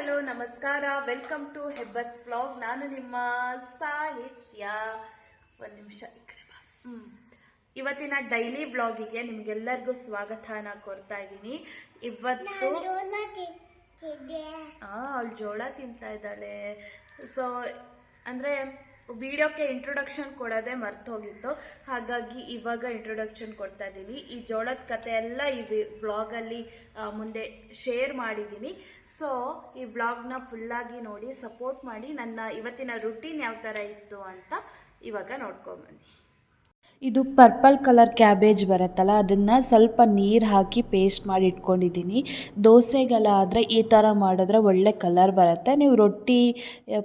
Hello ನಮಸ್ಕಾರ, welcome to ಹೆಬ್ಬಸ್ vlog. ನಾನು ನಿಮ್ಮ ಸಾಹಿತ್ಯ. ಒಂದು ನಿಮಿಷ ಈ ಕಡೆ ಬಾ. ಇವತ್ತಿನ ಡೈಲಿ ವ್ಲಾಗಿಗೆ ನಿಮ್ಗೆಲ್ಲರಿಗೂ ಸ್ವಾಗತನ ಕೊಡ್ತಾ ಇದ್ದೀನಿ. ಇವತ್ತು ಅವಳು ಜೋಳ ತಿಂತಾ ಇದ್ದಾಳೆ. ಸೊ ಅಂದರೆ ವಿಡಿಯೋಕ್ಕೆ ಇಂಟ್ರೊಡಕ್ಷನ್ ಕೊಡೋದೇ ಮರ್ತು ಹೋಗಿತ್ತು, ಹಾಗಾಗಿ ಇವಾಗ ಇಂಟ್ರೊಡಕ್ಷನ್ ಕೊಡ್ತಾ ಇದ್ದೀನಿ. ಈ ಜೋಳದ ಕತೆ ಎಲ್ಲ ಈ ವ್ಲಾಗಲ್ಲಿ ಮುಂದೆ ಶೇರ್ ಮಾಡಿದ್ದೀನಿ. ಸೊ ಈ ವ್ಲಾಗ್ನ ಫುಲ್ಲಾಗಿ ನೋಡಿ ಸಪೋರ್ಟ್ ಮಾಡಿ. ನನ್ನ ಇವತ್ತಿನ ರುಟೀನ್ ಯಾವ ಥರ ಇತ್ತು ಅಂತ ಇವಾಗ ನೋಡ್ಕೊಂಬನ್ನಿ. ಇದು ಪರ್ಪಲ್ ಕಲರ್ ಕ್ಯಾಬೇಜ್ ಬರುತ್ತಲ್ಲ, ಅದನ್ನು ಸ್ವಲ್ಪ ನೀರು ಹಾಕಿ ಪೇಸ್ಟ್ ಮಾಡಿ ಇಟ್ಕೊಂಡಿದ್ದೀನಿ. ದೋಸೆಗೆಲ್ಲ ಆದರೆ ಈ ಥರ ಮಾಡಿದ್ರೆ ಒಳ್ಳೆ ಕಲರ್ ಬರುತ್ತೆ. ನೀವು ರೊಟ್ಟಿ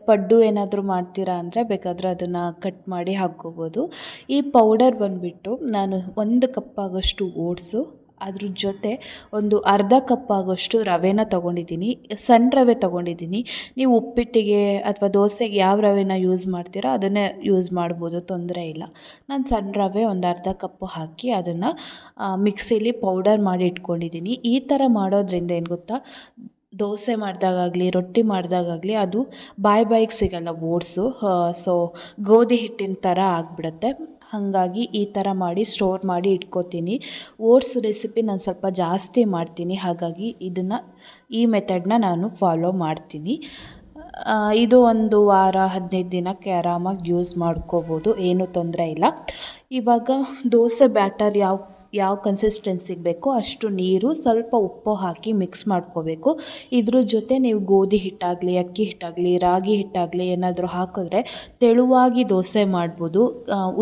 ಪಡ್ಡು ಏನಾದರೂ ಮಾಡ್ತೀರಾ ಅಂದರೆ ಬೇಕಾದರೆ ಅದನ್ನು ಕಟ್ ಮಾಡಿ ಹಾಕ್ಕೋಬೋದು. ಈ ಪೌಡರ್ ಬಂದುಬಿಟ್ಟು ನಾನು 1 ಕಪ್ ಆಗೋಷ್ಟು ಓಟ್ಸು, ಅದ್ರ ಜೊತೆ ಒಂದು ಅರ್ಧ ಕಪ್ ಆಗೋಷ್ಟು ರವೆನ ತೊಗೊಂಡಿದ್ದೀನಿ. ಸಣ್ಣ ರವೆ ತೊಗೊಂಡಿದ್ದೀನಿ. ನೀವು ಉಪ್ಪಿಟ್ಟಿಗೆ ಅಥವಾ ದೋಸೆಗೆ ಯಾವ ರವೆನ ಯೂಸ್ ಮಾಡ್ತೀರೋ ಅದನ್ನೇ ಯೂಸ್ ಮಾಡ್ಬೋದು, ತೊಂದರೆ ಇಲ್ಲ. ನಾನು ಸಣ್ಣ ರವೆ ಒಂದು ಅರ್ಧ ಕಪ್ಪು ಹಾಕಿ ಅದನ್ನು ಮಿಕ್ಸಿಲಿ ಪೌಡರ್ ಮಾಡಿ ಇಟ್ಕೊಂಡಿದ್ದೀನಿ. ಈ ಥರ ಮಾಡೋದ್ರಿಂದ ಏನು ಗೊತ್ತಾ, ದೋಸೆ ಮಾಡಿದಾಗಲಿ ರೊಟ್ಟಿ ಮಾಡಿದಾಗಲಿ ಅದು ಬಾಯಿಗೆ ಸಿಗಲ್ಲ ಓಟ್ಸು. ಸೊ ಗೋಧಿ ಹಿಟ್ಟಿನ ಥರ ಆಗಿಬಿಡುತ್ತೆ. ಹಾಗಾಗಿ ಈ ಥರ ಮಾಡಿ ಸ್ಟೋರ್ ಮಾಡಿ ಇಟ್ಕೋತೀನಿ. ಓಟ್ಸ್ ರೆಸಿಪಿ ನಾನು ಸ್ವಲ್ಪ ಜಾಸ್ತಿ ಮಾಡ್ತೀನಿ, ಹಾಗಾಗಿ ಈ ಮೆಥಡನ್ನ ನಾನು ಫಾಲೋ ಮಾಡ್ತೀನಿ. ಇದು ಒಂದು ವಾರ 15 ದಿನಕ್ಕೆ ಆರಾಮಾಗಿ ಯೂಸ್ ಮಾಡ್ಕೋಬೋದು, ಏನೂ ತೊಂದರೆ ಇಲ್ಲ. ಇವಾಗ ದೋಸೆ ಬ್ಯಾಟರ್ ಯಾವ ಕನ್ಸಿಸ್ಟೆನ್ಸಿಗೆ ಬೇಕೋ ಅಷ್ಟು ನೀರು, ಸ್ವಲ್ಪ ಉಪ್ಪು ಹಾಕಿ ಮಿಕ್ಸ್ ಮಾಡ್ಕೋಬೇಕು. ಇದ್ರ ಜೊತೆ ನೀವು ಗೋಧಿ ಹಿಟ್ಟಾಗಲಿ ಅಕ್ಕಿ ಹಿಟ್ಟಾಗಲಿ ರಾಗಿ ಹಿಟ್ಟಾಗಲಿ ಏನಾದರೂ ಹಾಕಿದ್ರೆ ತೆಳುವಾಗಿ ದೋಸೆ ಮಾಡ್ಬೋದು.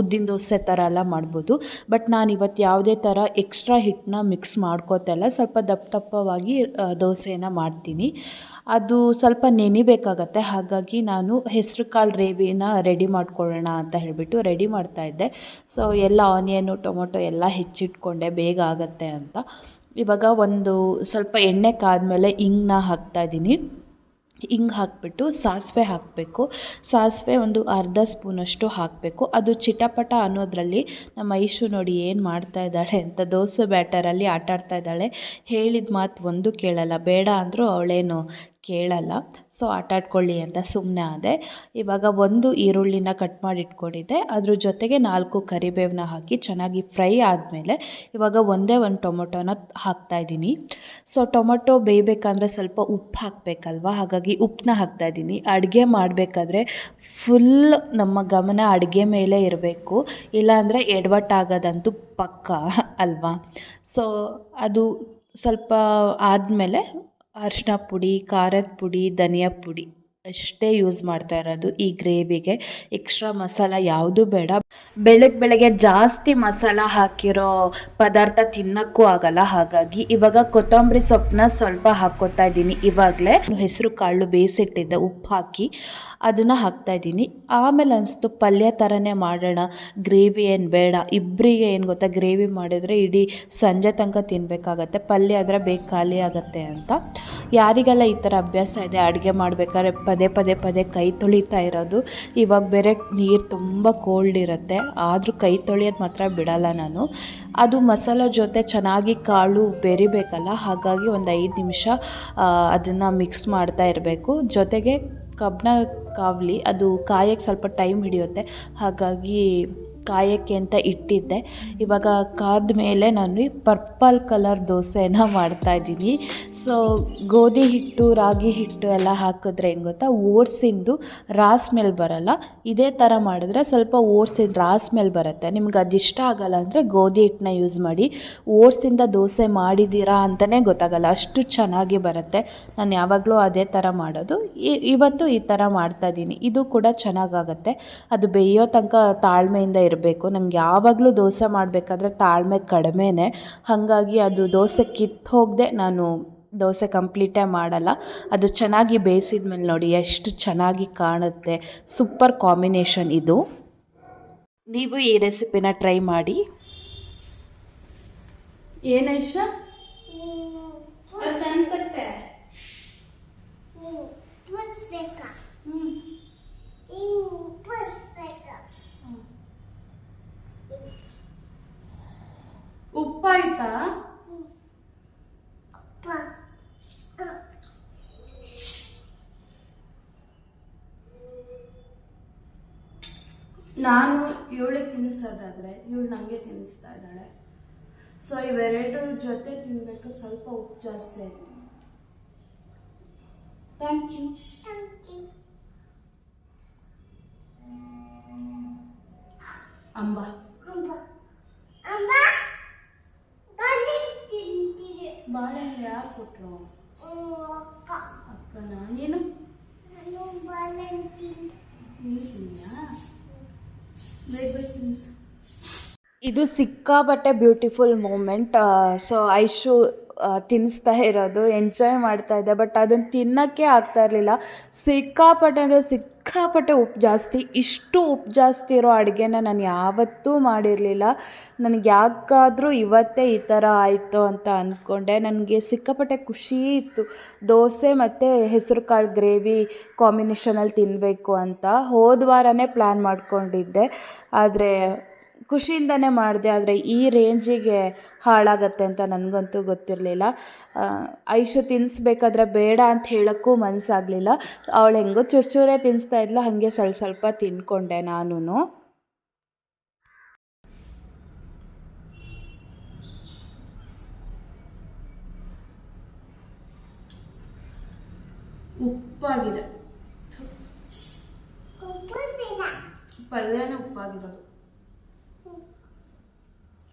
ಉದ್ದಿನ ದೋಸೆ ಥರ ಎಲ್ಲ ಮಾಡ್ಬೋದು. ಬಟ್ ನಾನು ಇವತ್ತು ಯಾವುದೇ ಥರ ಎಕ್ಸ್ಟ್ರಾ ಹಿಟ್ಟನ್ನ ಮಿಕ್ಸ್ ಮಾಡ್ಕೋತಲ್ಲ, ಸ್ವಲ್ಪ ದಪ್ಪವಾಗಿ ದೋಸೆನ ಮಾಡ್ತೀನಿ. ಅದು ಸ್ವಲ್ಪ ನೆನಿಬೇಕಾಗತ್ತೆ, ಹಾಗಾಗಿ ನಾನು ಹೆಸರು ಕಾಳು ರೇವಿನ ರೆಡಿ ಮಾಡ್ಕೊಳ್ಳೋಣ ಅಂತ ಹೇಳಿಬಿಟ್ಟು ರೆಡಿ ಮಾಡ್ತಾಯಿದ್ದೆ. ಸೊ ಎಲ್ಲ ಆನಿಯನು ಟೊಮೊಟೊ ಎಲ್ಲ ಹೆಚ್ಚಿಟ್ಕೊಂಡೆ, ಬೇಗ ಆಗುತ್ತೆ ಅಂತ. ಇವಾಗ ಒಂದು ಸ್ವಲ್ಪ ಎಣ್ಣೆ ಕಾದ್ಮೇಲೆ ಹಿಂಗನ್ನ ಹಾಕ್ತಾಯಿದ್ದೀನಿ. ಹಿಂಗೆ ಹಾಕಿಬಿಟ್ಟು ಸಾಸಿವೆ ಹಾಕಬೇಕು. ಸಾಸಿವೆ ಒಂದು ಅರ್ಧ ಸ್ಪೂನಷ್ಟು ಹಾಕಬೇಕು. ಅದು ಚಿಟಪಟ ಅನ್ನೋದ್ರಲ್ಲಿ ನಮ್ಮ ಐಶು ನೋಡಿ ಏನು ಮಾಡ್ತಾ ಇದ್ದಾಳೆ ಅಂತ, ದೋಸೆ ಬ್ಯಾಟರಲ್ಲಿ ಆಟಾಡ್ತಾ ಇದ್ದಾಳೆ. ಹೇಳಿದ ಮಾತು ಒಂದು ಕೇಳಲ್ಲ, ಬೇಡ ಅಂದರೂ ಅವಳೇನು ಕೇಳಲ್ಲ. ಸೊ ಆಟಾಡ್ಕೊಳ್ಳಿ ಅಂತ ಸುಮ್ಮನೆ ಆದೆ. ಇವಾಗ ಒಂದು ಈರುಳ್ಳಿನ ಕಟ್ ಮಾಡಿ ಇಟ್ಕೊಂಡಿದ್ದೆ, ಅದ್ರ ಜೊತೆಗೆ 4 ಕರಿಬೇವನ್ನ ಹಾಕಿ ಚೆನ್ನಾಗಿ ಫ್ರೈ ಆದಮೇಲೆ ಇವಾಗ ಒಂದೇ ಒಂದು ಟೊಮೊಟೊನ ಹಾಕ್ತಾಯಿದ್ದೀನಿ. ಸೊ ಟೊಮೊಟೊ ಬೇಯಬೇಕಂದ್ರೆ ಸ್ವಲ್ಪ ಉಪ್ಪು ಹಾಕಬೇಕಲ್ವ, ಹಾಗಾಗಿ ಉಪ್ಪನ್ನ ಹಾಕ್ತಾಯಿದ್ದೀನಿ. ಅಡುಗೆ ಮಾಡಬೇಕಾದ್ರೆ ಫುಲ್ ನಮ್ಮ ಗಮನ ಅಡುಗೆ ಮೇಲೆ ಇರಬೇಕು, ಇಲ್ಲಾಂದರೆ ಎಡವಟ್ಟಾಗೋದಂತೂ ಪಕ್ಕ ಅಲ್ವಾ. ಸೊ ಅದು ಸ್ವಲ್ಪ ಆದಮೇಲೆ ಅರಿಶಿನ ಪುಡಿ, ಖಾರದ ಪುಡಿ, ಧನಿಯಾ ಪುಡಿ ಅಷ್ಟೇ ಯೂಸ್ ಮಾಡ್ತಾ ಇರೋದು ಈ ಗ್ರೇವಿಗೆ. ಎಕ್ಸ್ಟ್ರಾ ಮಸಾಲ ಯಾವುದೂ ಬೇಡ. ಬೆಳಗ್ಗೆ ಜಾಸ್ತಿ ಮಸಾಲ ಹಾಕಿರೋ ಪದಾರ್ಥ ತಿನ್ನೋಕ್ಕೂ ಆಗಲ್ಲ. ಹಾಗಾಗಿ ಇವಾಗ ಕೊತ್ತಂಬರಿ ಸೊಪ್ಪನ್ನ ಸ್ವಲ್ಪ ಹಾಕ್ಕೋತಾ ಇದ್ದೀನಿ. ಇವಾಗಲೇ ಹೆಸರು ಕಾಳು ಬೇಯಿಸಿಟ್ಟಿದ್ದೆ ಉಪ್ಪು ಹಾಕಿ ಅದನ್ನು ಹಾಕ್ತಾಯಿದ್ದೀನಿ. ಆಮೇಲೆ ಅನಿಸ್ತು ಪಲ್ಯ ಥರನೇ ಮಾಡೋಣ, ಗ್ರೇವಿ ಏನು ಬೇಡ. ಇಬ್ಬರಿಗೆ ಏನು ಗೊತ್ತಾ, ಗ್ರೇವಿ ಮಾಡಿದರೆ ಇಡೀ ಸಂಜೆ ತನಕ ತಿನ್ನಬೇಕಾಗತ್ತೆ, ಪಲ್ಯ ಆದರೆ ಬೇಗ ಖಾಲಿ ಆಗುತ್ತೆ ಅಂತ. ಯಾರಿಗೆಲ್ಲ ಈ ಥರ ಅಭ್ಯಾಸ ಇದೆ ಅಡುಗೆ ಮಾಡಬೇಕಾದ್ರೆ ಪದೇ ಕೈ ತೊಳಿತಾ ಇರೋದು. ಇವಾಗ ಬೇರೆ ನೀರು ತುಂಬ ಕೋಲ್ಡ್ ಇರುತ್ತೆ, ಆದರೂ ಕೈ ತೊಳೆಯೋದು ಮಾತ್ರ ಬಿಡಲ್ಲ ನಾನು. ಅದು ಮಸಾಲ ಜೊತೆ ಚೆನ್ನಾಗಿ ಕಾಳು ಬೆರಿಬೇಕಲ್ಲ, ಹಾಗಾಗಿ ಒಂದು 5 ನಿಮಿಷ ಅದನ್ನು ಮಿಕ್ಸ್ ಮಾಡ್ತಾ ಇರಬೇಕು. ಜೊತೆಗೆ ಕಬ್ಬನ ಕಾವಲಿ ಅದು ಕಾಯಕ್ಕೆ ಸ್ವಲ್ಪ ಟೈಮ್ ಹಿಡಿಯುತ್ತೆ, ಹಾಗಾಗಿ ಕಾಯಕ್ಕೆ ಅಂತ ಇಟ್ಟಿದ್ದೆ. ಇವಾಗ ಕಾದ ಮೇಲೆ ನಾನು ಪರ್ಪಲ್ ಕಲರ್ ದೋಸೆನ ಮಾಡ್ತಾಯಿದ್ದೀನಿ. ಸೊ ಗೋಧಿ ಹಿಟ್ಟು ರಾಗಿ ಹಿಟ್ಟು ಎಲ್ಲ ಹಾಕಿದ್ರೆ ಏನು ಗೊತ್ತಾ, ಓಟ್ಸಿಂದು ರಾ ಸ್ಮೆಲ್ ಬರೋಲ್ಲ. ಇದೇ ಥರ ಮಾಡಿದ್ರೆ ಸ್ವಲ್ಪ ಓಟ್ಸಿಂದು ರಾ ಸ್ಮೆಲ್ ಬರುತ್ತೆ. ನಿಮ್ಗೆ ಅದು ಇಷ್ಟ ಆಗೋಲ್ಲ ಅಂದರೆ ಗೋಧಿ ಹಿಟ್ಟನ್ನ ಯೂಸ್ ಮಾಡಿ. ಓಟ್ಸಿಂದ ದೋಸೆ ಮಾಡಿದ್ದೀರಾ ಅಂತಲೇ ಗೊತ್ತಾಗಲ್ಲ, ಅಷ್ಟು ಚೆನ್ನಾಗಿ ಬರುತ್ತೆ. ನಾನು ಯಾವಾಗಲೂ ಅದೇ ಥರ ಮಾಡೋದು. ಇವತ್ತು ಈ ಥರ ಮಾಡ್ತಾಯಿದ್ದೀನಿ. ಇದು ಕೂಡ ಚೆನ್ನಾಗಾಗತ್ತೆ. ಅದು ಬೇಯೋ ತನಕ ತಾಳ್ಮೆಯಿಂದ ಇರಬೇಕು. ನಂಗೆ ಯಾವಾಗಲೂ ದೋಸೆ ಮಾಡಬೇಕಾದ್ರೆ ತಾಳ್ಮೆ ಕಡಿಮೆನೇ, ಹಾಗಾಗಿ ಅದು ದೋಸೆ ಕಿತ್ತು ಹೋಗದೆ ನಾನು ದೋಸೆ ಕಂಪ್ಲೀಟೇ ಮಾಡಲ್ಲ. ಅದು ಚೆನ್ನಾಗಿ ಬೇಯಿಸಿದ ಮೇಲೆ ನೋಡಿ ಎಷ್ಟು ಚೆನ್ನಾಗಿ ಕಾಣುತ್ತೆ. ಸೂಪರ್ ಕಾಂಬಿನೇಷನ್ ಇದು. ನೀವು ಈ ರೆಸಿಪಿನ ಟ್ರೈ ಮಾಡಿ. ಏನೈಶ ಉಪ್ಪಾಯ್ತಾ? ನಾನು ಇವಳಿಗೆ ತಿನ್ನಿಸೋದಾದರೆ ಇವಳು ನನಗೆ ತಿನ್ನಿಸ್ತಾ ಇದ್ದಾಳೆ. ಸೊ ಇವೆರಡು ಜೊತೆ ತಿನ್ನಬೇಕು. ಸ್ವಲ್ಪ ಉಪ್ಪು ಜಾಸ್ತಿ ಆಯಿತು. Thank you. ಅಂಬ ಬಾಳೆಹಣ್ಣು ಯಾರು ಕೊಟ್ಟರು? ಅಕ್ಕನ. ನೀನು ಇದು ಸಿಕ್ಕಾಪಟ್ಟೆ ಬ್ಯೂಟಿಫುಲ್ ಮೂಮೆಂಟ್. ಸೊ ಐಶು ತಿನ್ನಿಸ್ತಾ ಇರೋದು, ಎಂಜಾಯ್ ಮಾಡ್ತಾ ಇದ್ದೆ. ಬಟ್ ಅದನ್ನು ತಿನ್ನೋಕ್ಕೆ ಆಗ್ತಾ ಇರಲಿಲ್ಲ. ಸಿಕ್ಕಾಪಟ್ಟೆ ಅಂದರೆ ಸಿಕ್ಕಾಪಟ್ಟೆ ಉಪ್ಪು ಜಾಸ್ತಿ. ಇಷ್ಟು ಉಪ್ಪು ಜಾಸ್ತಿ ಇರೋ ಅಡುಗೆನ ನಾನು ಯಾವತ್ತೂ ಮಾಡಿರಲಿಲ್ಲ. ನನಗೆ ಯಾಕಾದರೂ ಇವತ್ತೇ ಈ ಥರ ಆಯಿತು ಅಂತ ಅಂದ್ಕೊಂಡೆ. ನನಗೆ ಸಿಕ್ಕಾಪಟ್ಟೆ ಖುಷಿ ಇತ್ತು ದೋಸೆ ಮತ್ತು ಹೆಸರು ಕಾಳು ಗ್ರೇವಿ ಕಾಂಬಿನೇಷನಲ್ಲಿ ತಿನ್ನಬೇಕು ಅಂತ. ಹೋದ ವಾರನೇ ಪ್ಲ್ಯಾನ್ ಮಾಡ್ಕೊಂಡಿದ್ದೆ, ಆದರೆ ಖುಷಿಯಿಂದನೇ ಮಾಡಿದೆ. ಆದರೆ ಈ ರೇಂಜಿಗೆ ಹಾಳಾಗತ್ತೆ ಅಂತ ನನಗಂತೂ ಗೊತ್ತಿರಲಿಲ್ಲ. ಐಶು ತಿನ್ನಿಸ್ಬೇಕಾದ್ರೆ ಬೇಡ ಅಂತ ಹೇಳೋಕ್ಕೂ ಮನಸ್ಸಾಗಲಿಲ್ಲ. ಅವಳು ಹೆಂಗೋ ಚೂರೇ ತಿನ್ನಿಸ್ತಾ ಇದ್ಲು, ಹಾಗೆ ಸ್ವಲ್ಪ ತಿನ್ಕೊಂಡೆ ನಾನು. ಉಪ್ಪಾಗಿದೆ, ಪಲ್ಯನೇ ಉಪ್ಪಾಗಿರೋದು.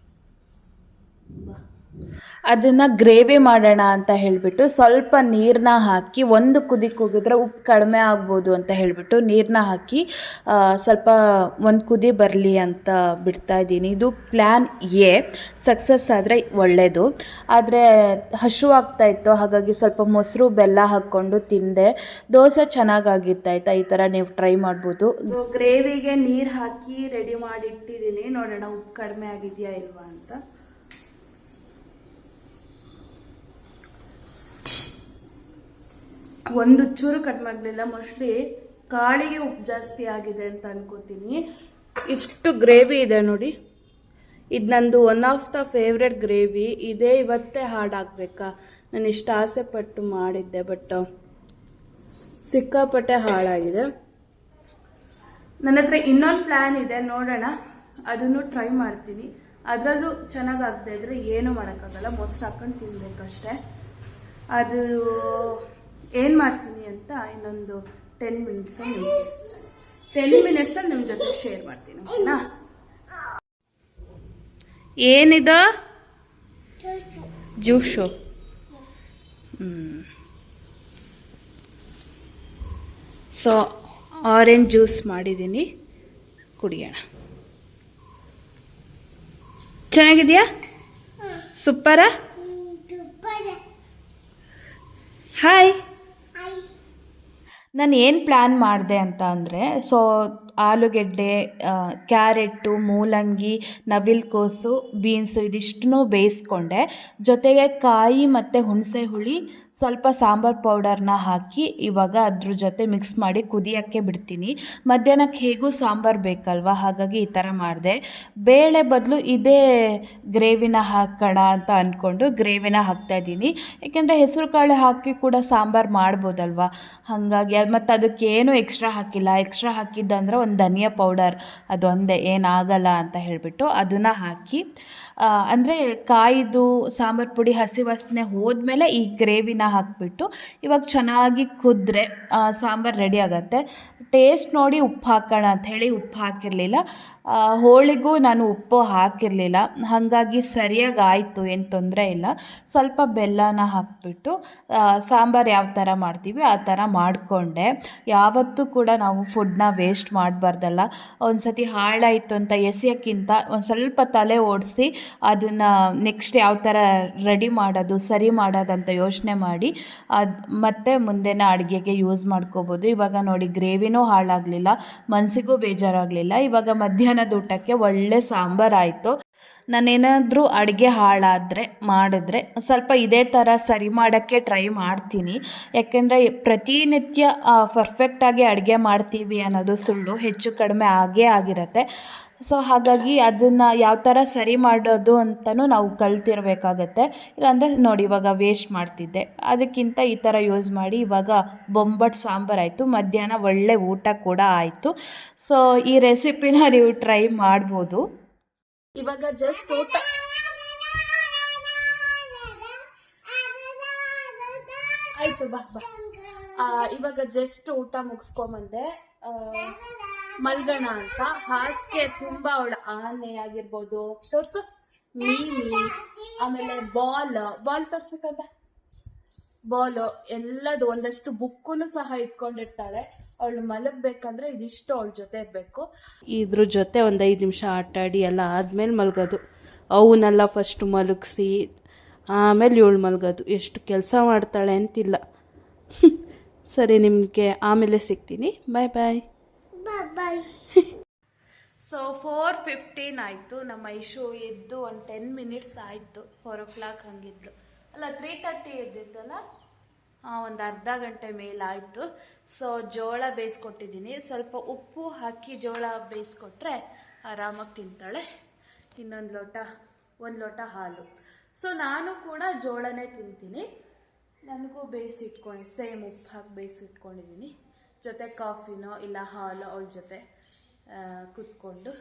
ಅದನ್ನು ಗ್ರೇವಿ ಮಾಡೋಣ ಅಂತ ಹೇಳಿಬಿಟ್ಟು ಸ್ವಲ್ಪ ನೀರನ್ನ ಹಾಕಿ, ಒಂದು ಕುದಿ ಕೂಗಿದ್ರೆ ಉಪ್ಪು ಕಡಿಮೆ ಆಗ್ಬೋದು ಅಂತ ಹೇಳಿಬಿಟ್ಟು ನೀರನ್ನ ಹಾಕಿ ಸ್ವಲ್ಪ ಒಂದು ಕುದಿ ಬರಲಿ ಅಂತ ಬಿಡ್ತಾ ಇದ್ದೀನಿ. ಇದು ಪ್ಲ್ಯಾನ್ ಎ. ಸಕ್ಸಸ್ ಆದರೆ ಒಳ್ಳೆಯದು. ಆದರೆ ಹಸಿವಾಗ್ತಾಯಿತ್ತು, ಹಾಗಾಗಿ ಸ್ವಲ್ಪ ಮೊಸರು ಬೆಲ್ಲ ಹಾಕ್ಕೊಂಡು ತಿಂದೆ. ದೋಸೆ ಚೆನ್ನಾಗಾಗಿತ್ತು. ಆಯಿತಾ, ಈ ಥರ ನೀವು ಟ್ರೈ ಮಾಡ್ಬೋದು. ಗ್ರೇವಿಗೆ ನೀರು ಹಾಕಿ ರೆಡಿ ಮಾಡಿ ಇಟ್ಟಿದ್ದೀನಿ. ನೋಡೋಣ ಉಪ್ಪು ಕಡಿಮೆ ಆಗಿದೆಯಾ ಇಲ್ವಾ ಅಂತ. ಒಂದು ಚೂರು ಕಡಿಮೆ ಆಗಲಿಲ್ಲ. ಮೋಸ್ಟ್ಲಿ ಕಾಳಿಗೆ ಉಪ್ಪು ಜಾಸ್ತಿ ಆಗಿದೆ ಅಂತ ಅನ್ಕೋತೀನಿ. ಇಷ್ಟು ಗ್ರೇವಿ ಇದೆ ನೋಡಿ. ಇದು ನಂದು one of the favourite gravy. ಇದೇ ಇವತ್ತೇ ಹಾಳಾಗಬೇಕಾ? ನಾನು ಇಷ್ಟು ಆಸೆ ಪಟ್ಟು ಮಾಡಿದ್ದೆ, ಬಟ್ ಸಿಕ್ಕಾಪಟ್ಟೆ ಹಾಳಾಗಿದೆ. ನನ್ನ ಹತ್ರ ಇನ್ನೊಂದು ಪ್ಲ್ಯಾನ್ ಇದೆ, ನೋಡೋಣ. ಅದನ್ನು ಟ್ರೈ ಮಾಡ್ತೀನಿ. ಅದರಲ್ಲೂ ಚೆನ್ನಾಗಾಗದೆ ಇದ್ದರೆ ಏನೂ ಮಾಡೋಕ್ಕಾಗಲ್ಲ, ಮೊಸರು ಹಾಕೊಂಡು ತಿನ್ನಬೇಕಷ್ಟೆ. ಅದು ಏನು ಮಾಡ್ತೀನಿ ಅಂತ ಇನ್ನೊಂದು 10 ಮಿನಿಟ್ಸಲ್ಲಿ ನಿಮ್ಮ ಜೊತೆ ಶೇರ್ ಮಾಡ್ತೀನಿ, ಓಕೆನಾ? ಏನಿದು? ಜ್ಯೂಸು. ಸೊ ಆರೆಂಜ್ ಜ್ಯೂಸ್ ಮಾಡಿದ್ದೀನಿ, ಕುಡಿಯೋಣ. ಚೆನ್ನಾಗಿದೆಯಾ? ಸೂಪರಾ? ಹಾಯ್. ನಾನು ಏನು ಪ್ಲ್ಯಾನ್ ಮಾಡಿದೆ ಅಂತ ಅಂದರೆ, ಸೊ ಆಲೂಗೆಡ್ಡೆ, ಕ್ಯಾರೆಟು, ಮೂಲಂಗಿ, ನವಿಲುಕೋಸು, ಬೀನ್ಸು ಇದಿಷ್ಟನ್ನೂ ಬೇಯಿಸ್ಕೊಂಡೆ. ಜೊತೆಗೆ ಕಾಯಿ ಮತ್ತು ಹುಣಸೆ ಹುಳಿ, ಸ್ವಲ್ಪ ಸಾಂಬಾರು ಪೌಡರ್ನ ಹಾಕಿ ಇವಾಗ ಅದ್ರ ಜೊತೆ ಮಿಕ್ಸ್ ಮಾಡಿ ಕುದಿಯೋಕ್ಕೆ ಬಿಡ್ತೀನಿ. ಮಧ್ಯಾಹ್ನಕ್ಕೆ ಹೇಗೂ ಸಾಂಬಾರು ಬೇಕಲ್ವ, ಹಾಗಾಗಿ ಈ ಥರ ಮಾಡಿದೆ. ಬೇಳೆ ಬದಲು ಇದೇ ಗ್ರೇವಿನ ಹಾಕೋಣ ಅಂತ ಅಂದ್ಕೊಂಡು ಗ್ರೇವಿನ ಹಾಕ್ತಾಯಿದ್ದೀನಿ. ಏಕೆಂದರೆ ಹೆಸರು ಕಾಳು ಹಾಕಿ ಕೂಡ ಸಾಂಬಾರು ಮಾಡ್ಬೋದಲ್ವ, ಹಾಗಾಗಿ. ಮತ್ತು ಅದಕ್ಕೇನು ಎಕ್ಸ್ಟ್ರಾ ಹಾಕಿಲ್ಲ. ಎಕ್ಸ್ಟ್ರಾ ಹಾಕಿದ್ದಂದ್ರೆ ಒಂದು ಧನಿಯಾ ಪೌಡರ್, ಅದೊಂದೇ, ಏನಾಗಲ್ಲ ಅಂತ ಹೇಳಿಬಿಟ್ಟು ಅದನ್ನು ಹಾಕಿ, ಅಂದರೆ ಕಾಯಿದು ಸಾಂಬಾರು ಪುಡಿ ಹಸಿ ವಾಸನೆ ಹೋದ್ಮೇಲೆ ಈ ಗ್ರೇವಿನ ಹಾಕಿಬಿಟ್ಟು ಇವಾಗ ಚೆನ್ನಾಗಿ ಕುದ್ರೆ ಸಾಂಬಾರು ರೆಡಿ ಆಗುತ್ತೆ. ಟೇಸ್ಟ್ ನೋಡಿ ಉಪ್ಪು ಹಾಕೋಣ ಅಂಥೇಳಿ ಉಪ್ಪು ಹಾಕಿರಲಿಲ್ಲ. ಹೋಳಿಗೂ ನಾನು ಉಪ್ಪು ಹಾಕಿರಲಿಲ್ಲ, ಹಾಗಾಗಿ ಸರಿಯಾಗಿ ಆಯಿತು, ಏನು ತೊಂದರೆ ಇಲ್ಲ. ಸ್ವಲ್ಪ ಬೆಲ್ಲನ ಹಾಕಿಬಿಟ್ಟು ಸಾಂಬಾರು ಯಾವ ಥರ ಮಾಡ್ತೀವಿ ಆ ಥರ ಮಾಡಿಕೊಂಡೆ. ಯಾವತ್ತೂ ಕೂಡ ನಾವು ಫುಡ್ನ ವೇಸ್ಟ್ ಮಾಡಬಾರ್ದಲ್ಲ. ಒಂದು ಸತಿ ಹಾಳಾಯಿತು ಅಂತ ಎಸೆಯೋಕ್ಕಿಂತ ಒಂದು ಸ್ವಲ್ಪ ತಲೆ ಓಡಿಸಿ ಅದನ್ನು ನೆಕ್ಸ್ಟ್ ಯಾವ ಥರ ರೆಡಿ ಮಾಡೋದು, ಸರಿ ಮಾಡೋದಂತ ಯೋಚನೆ ಮಾಡಿ ಮತ್ತೆ ಮುಂದಿನ ಅಡುಗೆಗೆ ಯೂಸ್ ಮಾಡ್ಕೋಬೋದು. ಇವಾಗ ನೋಡಿ ಗ್ರೇವಿನೂ ಹಾಳಾಗಲಿಲ್ಲ, ಮನಸ್ಸಿಗೂ ಬೇಜಾರಾಗಲಿಲ್ಲ. ಇವಾಗ ಮಧ್ಯಾಹ್ನದ ಊಟಕ್ಕೆ ಒಳ್ಳೆ ಸಾಂಬಾರು ಆಯಿತು. ನಾನೇನಾದರೂ ಅಡುಗೆ ಹಾಳಾದರೆ ಮಾಡಿದ್ರೆ ಸ್ವಲ್ಪ ಇದೇ ಥರ ಸರಿ ಮಾಡೋಕ್ಕೆ ಟ್ರೈ ಮಾಡ್ತೀನಿ. ಯಾಕೆಂದರೆ ಪ್ರತಿನಿತ್ಯ ಪರ್ಫೆಕ್ಟಾಗಿ ಅಡುಗೆ ಮಾಡ್ತೀವಿ ಅನ್ನೋದು ಸುಳ್ಳು, ಹೆಚ್ಚು ಕಡಿಮೆ ಆಗೇ ಆಗಿರುತ್ತೆ. ಸೊ ಹಾಗಾಗಿ ಅದನ್ನು ಯಾವ ಥರ ಸರಿ ಮಾಡೋದು ಅಂತಲೂ ನಾವು ಕಲ್ತಿರ್ಬೇಕಾಗತ್ತೆ. ಇಲ್ಲಾಂದರೆ ನೋಡಿ ಇವಾಗ ವೇಸ್ಟ್ ಮಾಡ್ತಿದ್ದೆ, ಅದಕ್ಕಿಂತ ಈ ಥರ ಯೂಸ್ ಮಾಡಿ ಇವಾಗ ಬೊಂಬಟ್ಟು ಸಾಂಬಾರಾಯಿತು, ಮಧ್ಯಾಹ್ನ ಒಳ್ಳೆ ಊಟ ಕೂಡ ಆಯಿತು. ಸೊ ಈ ರೆಸಿಪಿನ ನೀವು ಟ್ರೈ ಮಾಡ್ಬೋದು. ಇವಾಗ ಜಸ್ಟ್ ಊಟ ಆಯಿತು ಬಾ ಇವಾಗ ಜಸ್ಟ್ ಊಟ ಮುಗಿಸ್ಕೊಂಬಂದೆ. ಮಲ್ಗಣ ಅಂತ ಹಾಸಿಗೆ ತುಂಬ ಅವಳ ಆನೆ ಆಗಿರ್ಬೋದು, ತೋರ್ಸು ಮೀನಿ, ಆಮೇಲೆ ಬಾಲ್ ತೋರ್ಸಕ್ಕಂತ ಬಾಲು ಎಲ್ಲದು ಒಂದಷ್ಟು ಬುಕ್ಕನ್ನು ಸಹ ಇಟ್ಕೊಂಡಿರ್ತಾಳೆ. ಅವಳು ಮಲಗಬೇಕಂದ್ರೆ ಇದಿಷ್ಟು ಅವಳ ಜೊತೆ ಇರಬೇಕು. ಇದ್ರ ಜೊತೆ ಒಂದು 5 ನಿಮಿಷ ಆಟಾಡಿ ಎಲ್ಲ ಆದಮೇಲೆ ಮಲಗೋದು. ಅವನ್ನೆಲ್ಲ ಫಸ್ಟ್ ಮಲಗಿಸಿ ಆಮೇಲೆ ಇವಳು ಮಲಗೋದು. ಎಷ್ಟು ಕೆಲಸ ಮಾಡ್ತಾಳೆ ಅಂತಿಲ್ಲ. ಸರಿ, ನಿಮಗೆ ಆಮೇಲೆ ಸಿಗ್ತೀನಿ. ಬಾಯ್ ಬಾಯ್. ಸೊ 4:15 ಆಯಿತು. ನಮ್ಮ ಇಶು ಎದ್ದು ಒಂದು 10 ಮಿನಿಟ್ಸ್ ಆಯಿತು. 4 o'clock ಹಂಗಿದ್ಲು ಅಲ್ಲ, 3:30 ಎದ್ದಿತ್ತಲ್ಲ, ಒಂದು ಅರ್ಧ ಗಂಟೆ ಮೇಲಾಯಿತು. ಸೊ ಜೋಳ ಬೇಯಿಸ್ಕೊಟ್ಟಿದ್ದೀನಿ. ಸ್ವಲ್ಪ ಉಪ್ಪು ಹಾಕಿ ಜೋಳ ಬೇಯಿಸ್ಕೊಟ್ರೆ ಆರಾಮಾಗಿ ತಿಂತಾಳೆ. ಒಂದು ಲೋಟ ಹಾಲು. ಸೊ ನಾನು ಕೂಡ ಜೋಳನೇ ತಿಂತೀನಿ. ನನಗೂ ಬೇಯಿಸಿಟ್ಕೊಂಡು ಸೇಮ್ ಉಪ್ಪು ಹಾಕಿ ಬೇಯಿಸಿಟ್ಕೊಂಡಿದ್ದೀನಿ. ಜೊತೆ ಕಾಫಿನೋ ಇಲ್ಲ ಹಾಲು ಅವಳ ಜೊತೆ ಕೂತ್ಕೊಂಡು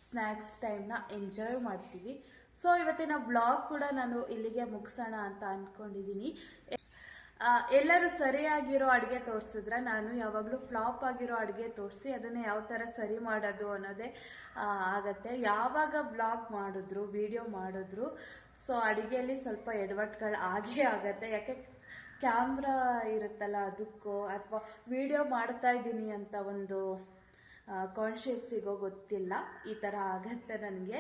ಸ್ನ್ಯಾಕ್ಸ್ ಟೈಮ್ನ ಎಂಜಾಯ್ ಮಾಡ್ತೀವಿ. ಸೊ ಇವತ್ತಿನ ವ್ಲಾಗ್ ಕೂಡ ನಾನು ಇಲ್ಲಿಗೆ ಮುಗಿಸೋಣ ಅಂತ ಅಂದ್ಕೊಂಡಿದ್ದೀನಿ. ಎಲ್ಲರೂ ಸರಿಯಾಗಿರೋ ಅಡುಗೆ ತೋರಿಸಿದ್ರೆ ನಾನು ಯಾವಾಗಲೂ ಫ್ಲಾಪ್ ಆಗಿರೋ ಅಡುಗೆ ತೋರಿಸಿ ಅದನ್ನು ಯಾವ ಥರ ಸರಿ ಮಾಡೋದು ಅನ್ನೋದೇ ಆಗತ್ತೆ. ಯಾವಾಗ ವ್ಲಾಗ್ ಮಾಡಿದ್ರು, ವಿಡಿಯೋ ಮಾಡಿದ್ರು, ಸೊ ಅಡುಗೆಯಲ್ಲಿ ಸ್ವಲ್ಪ ಎಡವಟ್ಟುಗಳು ಆಗೇ ಆಗತ್ತೆ. ಯಾಕೆ ಕ್ಯಾಮ್ರಾ ಇರುತ್ತಲ್ಲ ಅದಕ್ಕೋ ಅಥವಾ ವಿಡಿಯೋ ಮಾಡ್ತಾ ಇದ್ದೀನಿ ಅಂತ ಒಂದು ಕಾನ್ಷಿಯಸ್ ಸಿಗೋ ಗೊತ್ತಿಲ್ಲ, ಈ ಥರ ಆಗತ್ತೆ ನನಗೆ.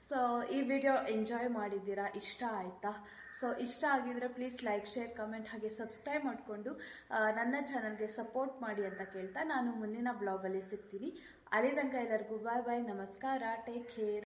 ಸೊ ಈ ವಿಡಿಯೋ ಎಂಜಾಯ್ ಮಾಡಿದ್ದೀರಾ? ಇಷ್ಟ ಆಯಿತಾ? ಸೊ ಇಷ್ಟ ಆಗಿದ್ರೆ ಪ್ಲೀಸ್ ಲೈಕ್, ಶೇರ್, ಕಮೆಂಟ್ ಹಾಗೆ ಸಬ್ಸ್ಕ್ರೈಬ್ ಮಾಡಿಕೊಂಡು ನನ್ನ ಚಾನಲ್ಗೆ ಸಪೋರ್ಟ್ ಮಾಡಿ ಅಂತ ಕೇಳ್ತಾ ನಾನು ಮುಂದಿನ ವ್ಲಾಗಲ್ಲಿ ಸಿಗ್ತೀನಿ. ಅಲ್ಲಿ ತನಕ ಎಲ್ಲರಿಗೂ ಬಾಯ್ ಬಾಯ್, ನಮಸ್ಕಾರ, ಟೇಕ್ ಕೇರ್.